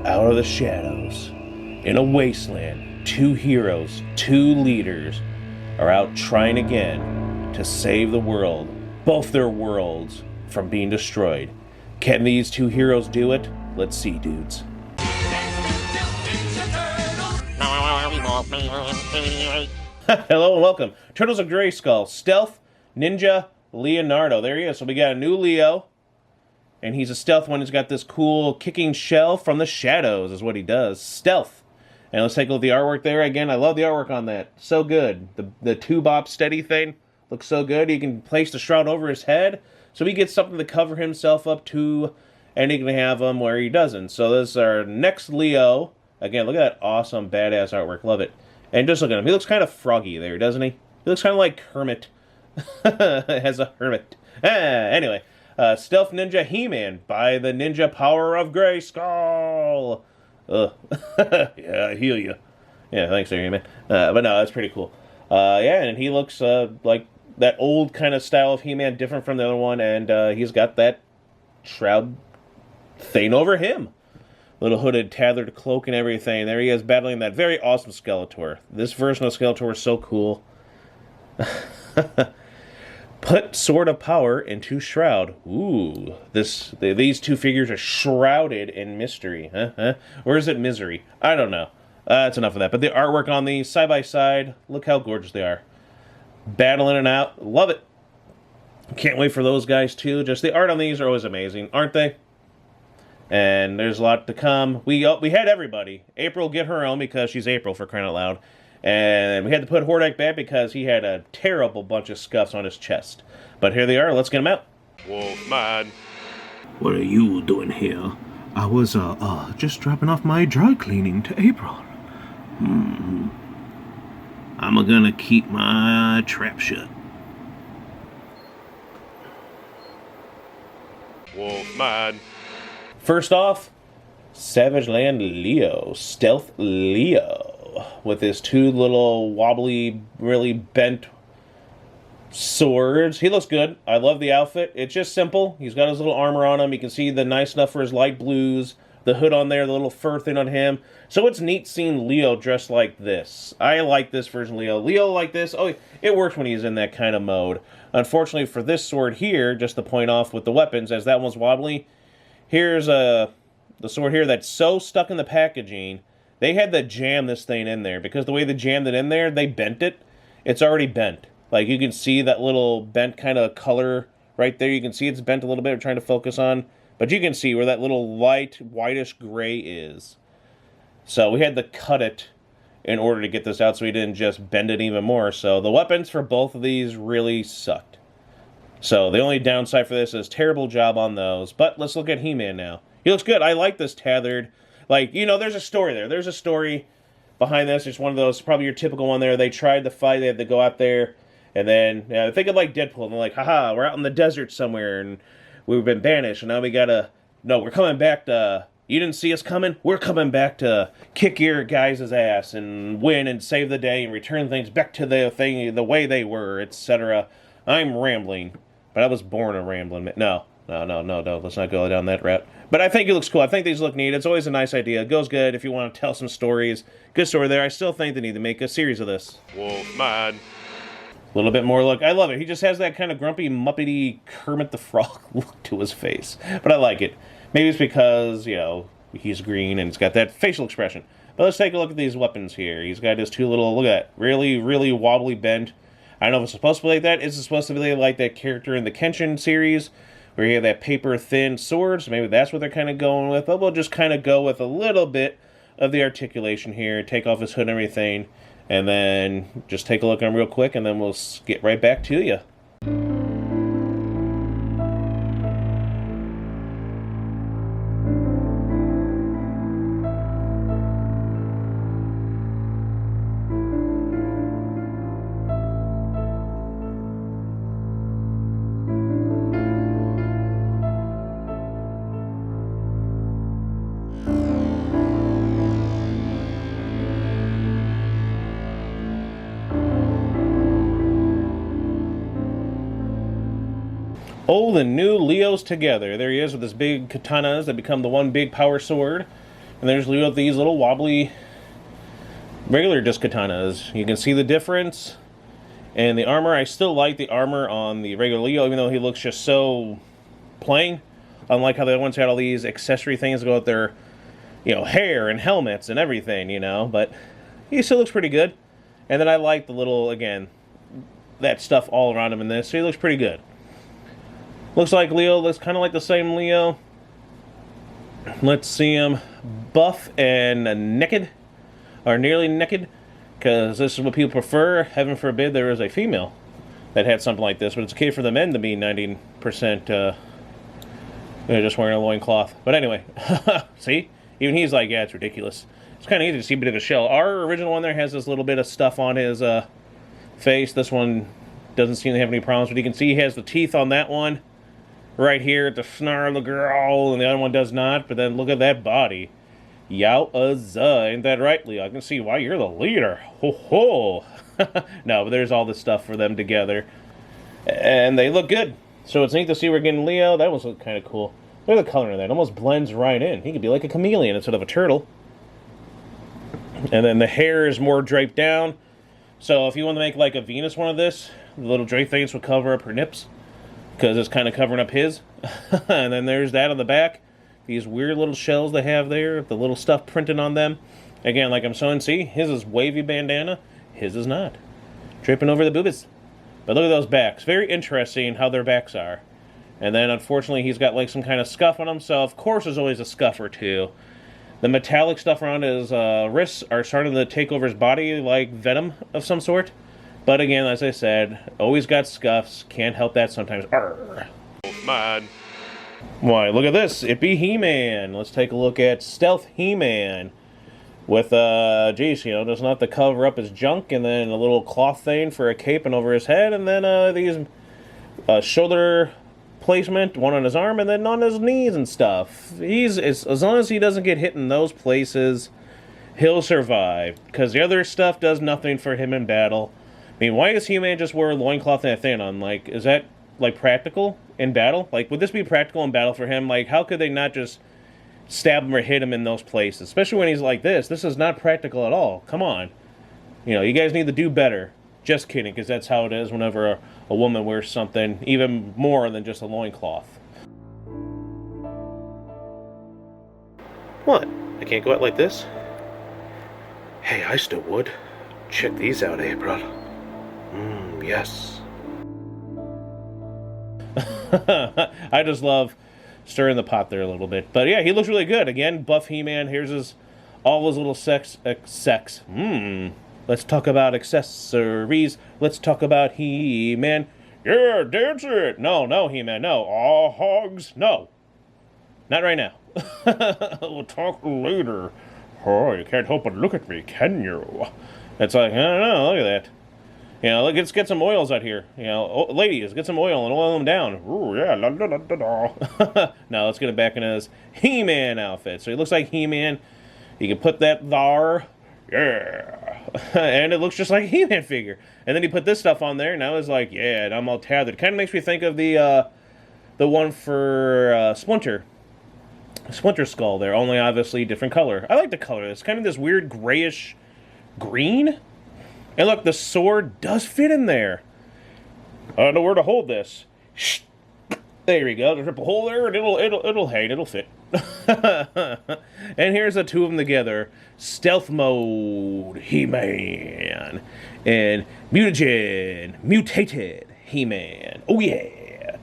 Out of the shadows, in a wasteland, two heroes, two leaders are out trying again to save the world, both their worlds, from being destroyed. Can these two heroes do it? Let's see, dudes. Hello and welcome. Turtles of Grayskull, Stealth, Ninja, Leonardo. There he is. So we got a new Leo. And he's a stealth one. He's got this cool kicking shell from the shadows is what he does. Stealth. And let's take a look at the artwork there. Again, I love the artwork on that. So good. The two-bop steady thing looks so good. He can place the shroud over his head. So he gets something to cover himself up to. And he can have him where he doesn't. So this is our next Leo. Again, look at that awesome, badass artwork. Love it. And just look at him. He looks kind of froggy there, doesn't he? He looks kind of like Hermit. As a hermit. Anyway. Stealth Ninja He-Man by the Ninja Power of Grayskull. Yeah, I heal you. Yeah, thanks there, He-Man. But no, that's pretty cool. Yeah, and he looks like that old kind of style of He-Man, different from the other one, and he's got that shroud thing over him. Little hooded, tethered cloak and everything. There he is battling that very awesome Skeletor. This version of Skeletor is so cool. Put Sword of Power into Shroud. Ooh, these two figures are shrouded in mystery. Huh? Or is it misery? I don't know. That's enough of that. But the artwork on these, side by side, look how gorgeous they are. Battling it out. Love it. Can't wait for those guys, too. Just the art on these are always amazing, aren't they? And there's a lot to come. We had everybody. April get her own because she's April, for crying out loud. And we had to put Hordak back because he had a terrible bunch of scuffs on his chest. But here they are. Let's get them out. Wolfman. What are you doing here? I was, just dropping off my dry cleaning to April. I'm gonna keep my trap shut. Wolfman. First off, Savage Land Leo. Stealth Leo. With his two little wobbly, really bent swords. He looks good. I love the outfit. It's just simple. He's got his little armor on him. You can see the nice stuff for his light blues. The hood on there, the little fur thing on him. So it's neat seeing Leo dressed like this. I like this version of Leo. Leo like this, oh, it works when he's in that kind of mode. Unfortunately for this sword here, just to point off with the weapons, as that one's wobbly, here's the sword here that's so stuck in the packaging. They had to jam this thing in there, because the way they jammed it in there, they bent it. It's already bent. Like, you can see that little bent kind of color right there. You can see it's bent a little bit. I'm trying to focus on. But you can see where that little light, whitish gray is. So we had to cut it in order to get this out, so we didn't just bend it even more. So the weapons for both of these really sucked. So the only downside for this is terrible job on those. But let's look at He-Man now. He looks good. I like this tethered. Like, you know, there's a story there. There's a story behind this. It's one of those, probably your typical one there. They tried to fight. They had to go out there. And then, think of like Deadpool. And they're like, haha, we're out in the desert somewhere. And we've been banished. And now we gotta, no, we're coming back to, you didn't see us coming? We're coming back to kick your guys' ass and win and save the day and return things back to the way they were, etc. I'm rambling. But I was born a rambling. No. Let's not go down that route. But I think it looks cool. I think these look neat. It's always a nice idea. It goes good if you want to tell some stories. Good story there. I still think they need to make a series of this. Wolfman. A little bit more look. I love it. He just has that kind of grumpy, muppety Kermit the Frog look to his face. But I like it. Maybe it's because, you know, he's green and it's got that facial expression. But let's take a look at these weapons here. He's got his two little, look at that, really, really wobbly bent. I don't know if it's supposed to be like that. Is it supposed to be like that character in the Kenshin series, where you have that paper-thin sword? So maybe that's what they're kind of going with. But we'll just kind of go with a little bit of the articulation here, take off his hood and everything, and then just take a look at him real quick, and then we'll get right back to you. Oh, the new Leos together. There he is with his big katanas that become the one big power sword. And there's Leo with these little wobbly regular disc katanas. You can see the difference. And the armor, I still like the armor on the regular Leo, even though he looks just so plain. Unlike how the other ones had all these accessory things to go with their, you know, hair and helmets and everything, you know. But he still looks pretty good. And then I like the little, again, that stuff all around him in this. So he looks pretty good. Looks like Leo looks kind of like the same Leo. Let's see him buff and naked. Or nearly naked. Because this is what people prefer. Heaven forbid there is a female that had something like this. But it's okay for the men to be 90% just wearing a loincloth. But anyway, see? Even he's like, yeah, it's ridiculous. It's kind of easy to see a bit of a shell. Our original one there has this little bit of stuff on his face. This one doesn't seem to have any problems. But you can see he has the teeth on that one. Right here, the snarl, the growl. And the other one does not. But then look at that body. Yowza, ain't that right, Leo? I can see why you're the leader. Ho ho! No, but there's all this stuff for them together. And they look good. So it's neat to see we're getting Leo. That was kind of cool. Look at the color of that. It almost blends right in. He could be like a chameleon instead of a turtle. And then the hair is more draped down. So if you want to make like a Venus one of this, the little drape things would cover up her nips. Because it's kind of covering up his. And then there's that on the back. These weird little shells they have there, the little stuff printed on them. Again, like I'm showing, see, his is wavy bandana, his is not. Dripping over the boobies. But look at those backs. Very interesting how their backs are. And then, unfortunately, he's got like some kind of scuff on him, so of course there's always a scuff or two. The metallic stuff around his wrists are starting to take over his body like venom of some sort. But again, as I said, always got scuffs. Can't help that sometimes. Arrgh. Man. Why, look at this. It be He-Man. Let's take a look at Stealth He-Man. With, geez, you know, doesn't have to cover up his junk, and then a little cloth thing for a cape and over his head, and then, these, shoulder placement, one on his arm, and then on his knees and stuff. As long as he doesn't get hit in those places, he'll survive. Because the other stuff does nothing for him in battle. I mean, why does He-Man just wear a loincloth and a thing on? Like, is that, like, practical in battle? Like, would this be practical in battle for him? Like, how could they not just stab him or hit him in those places? Especially when he's like this. This is not practical at all. Come on. You know, you guys need to do better. Just kidding, because that's how it is whenever a woman wears something even more than just a loincloth. What? I can't go out like this? Hey, I still would. Check these out, eh, bro? Yes. I just love stirring the pot there a little bit. But yeah, he looks really good. Again, buff He-Man. Here's all his little sex. Let's talk about accessories. Let's talk about He-Man. Yeah, dance it. No, He-Man, no. Aw, hogs, no. Not right now. We'll talk later. Oh, you can't help but look at me, can you? It's like, I don't know, look at that. You know, let's get some oils out here. You know, ladies, get some oil and oil them down. Ooh, yeah, la la la la la. Now, let's get it back in his He-Man outfit. So he looks like He-Man. You can put that there. Yeah. And it looks just like a He-Man figure. And then he put this stuff on there. Now it's like, yeah, and I'm all tethered. Kind of makes me think of the one for Splinter Skull there. Only obviously different color. I like the color. It's kind of this weird grayish green. And look, the sword does fit in there. I don't know where to hold this. Shh. There we go. There's a hole there, and it'll hang. It'll fit. And here's the two of them together. Stealth mode He-Man and Mutated He-Man. Oh yeah,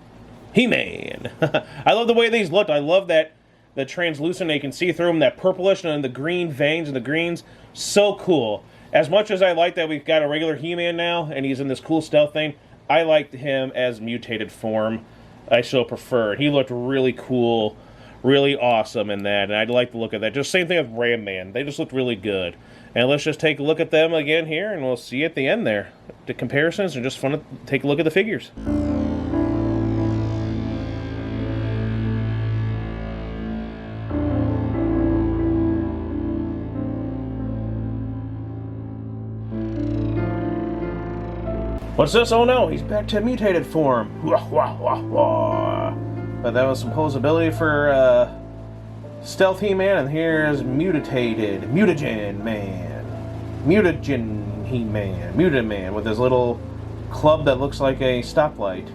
He-Man. I love the way these look. I love that the translucent. You can see through them. That purplish and the green veins and the greens. So cool. As much as I like that we've got a regular He-Man now, and he's in this cool stealth thing, I liked him as mutated form. I still prefer it. He looked really cool, really awesome in that, and I'd like to look at that. Just same thing with Ram Man. They just looked really good. And let's just take a look at them again here, and we'll see at the end there. The comparisons are just fun to take a look at the figures. What's this? Oh no, he's back to mutated form. But that was some posability for Stealth He-Man, and here's Mutated He-Man, Muted Man, with his little club that looks like a stoplight.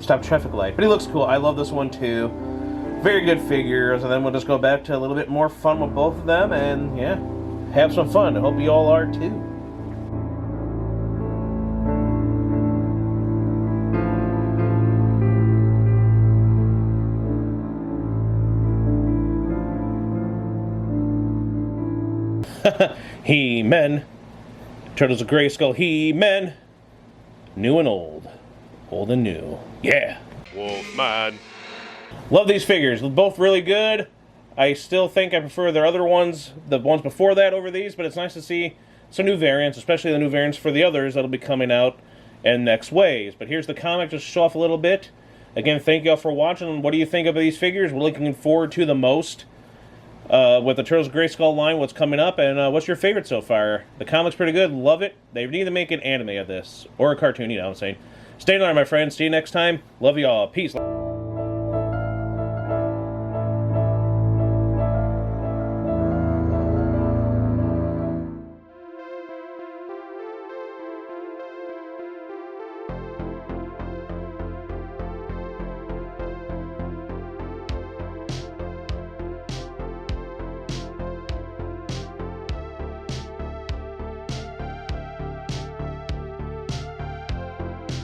Stop traffic light. But he looks cool. I love this one too. Very good figures, and then we'll just go back to a little bit more fun with both of them, and yeah, have some fun. I hope you all are too. He-Men. Turtles of Grayskull. He-Men. New and old. Old and new. Yeah. Wolfman. Love these figures. They're both really good. I still think I prefer their other ones, the ones before that, over these, but it's nice to see some new variants, especially the new variants for the others that'll be coming out in next waves. But here's the comic, just to show off a little bit. Again, thank you all for watching. What do you think of these figures? We're looking forward to the most with the Turtles of Grayskull line, what's coming up, and what's your favorite so far? The comic's pretty good. Love it. They need to make an anime of this, or a cartoon, you know what I'm saying. Stay in line, my friends. See you next time. Love you all. Peace.